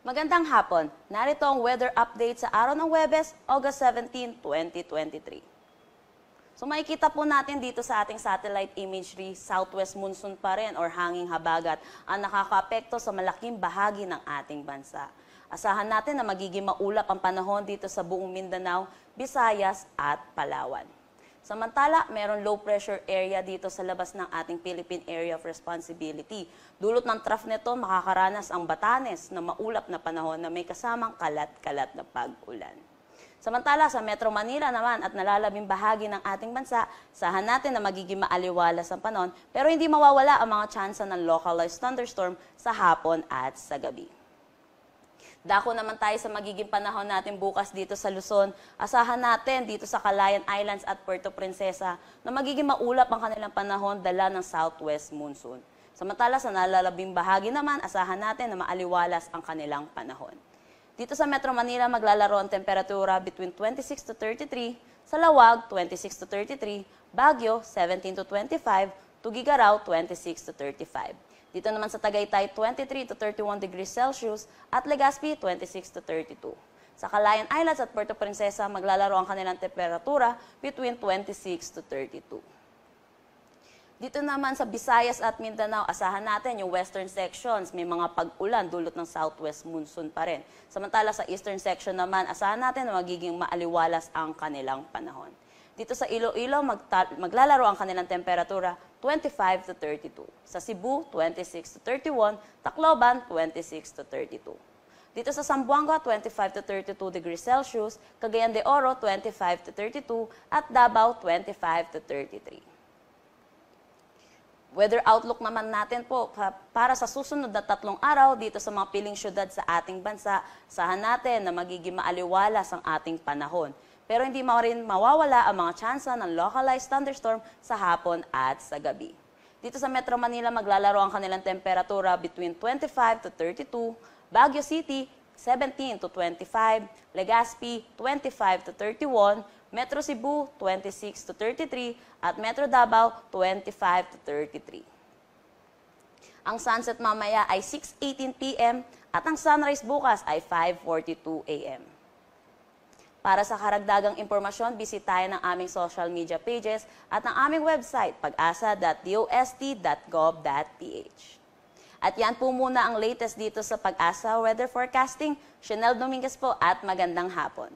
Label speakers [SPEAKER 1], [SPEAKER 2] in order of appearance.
[SPEAKER 1] Magandang hapon. Narito ang weather update sa araw ng Huwebes, August 17, 2023. So makikita po natin dito sa ating satellite imagery, southwest monsoon pa rin or hanging habagat ang nakakaapekto sa malaking bahagi ng ating bansa. Asahan natin na magiging maulap ang panahon dito sa buong Mindanao, Visayas at Palawan. Samantala, mayroong low pressure area dito sa labas ng ating Philippine Area of Responsibility. Dulot ng trough nito, makakaranas ang Batanes na maulap na panahon na may kasamang kalat-kalat na pag-ulan. Samantala, sa Metro Manila naman at nalalabing bahagi ng ating bansa, sahan natin na magiging maaliwalas ang panahon pero hindi mawawala ang mga tsansa ng localized thunderstorm sa hapon at sa gabi. Dako naman tayo sa magiging panahon natin bukas dito sa Luzon. Asahan natin dito sa Calayan Islands at Puerto Princesa na magiging maulap ang kanilang panahon dala ng southwest monsoon. Samantala sa nalalabing bahagi naman, asahan natin na maaliwalas ang kanilang panahon. Dito sa Metro Manila, maglalaro ang temperatura between 26 to 33, sa Lawag 26 to 33, Baguio 17 to 25, Tuguegarao 26 to 35. Dito naman sa Tagaytay, 23 to 31 degrees Celsius at Legazpi, 26 to 32. Sa Calayan Islands at Puerto Princesa, maglalaro ang kanilang temperatura between 26 to 32. Dito naman sa Visayas at Mindanao, asahan natin yung western sections, may mga pag-ulan dulot ng southwest monsoon pa rin. Samantala sa eastern section naman, asahan natin na magiging maaliwalas ang kanilang panahon. Dito sa Iloilo, maglalaro ang kanilang temperatura 25 to 32. Sa Cebu, 26 to 31. Tacloban, 26 to 32. Dito sa Zamboanga, 25 to 32 degrees Celsius. Cagayan de Oro, 25 to 32. At Davao, 25 to 33. Weather outlook naman natin po para sa susunod na 3 araw dito sa mga piling syudad sa ating bansa, sahan natin na magiging maaliwalas ang ating panahon. Pero hindi rin mawawala ang mga tsansa ng localized thunderstorm sa hapon at sa gabi. Dito sa Metro Manila, maglalaro ang kanilang temperatura between 25 to 32, Baguio City, 17 to 25, Legazpi, 25 to 31, Metro Cebu, 26 to 33, at Metro Davao, 25 to 33. Ang sunset mamaya ay 6:18 p.m. at ang sunrise bukas ay 5:42 a.m. Para sa karagdagang impormasyon, bisitahin ang aming social media pages at ang aming website, pag-asa.dost.gov.ph. At yan po muna ang latest dito sa Pag-asa Weather Forecasting. Chanel Dominguez po at magandang hapon.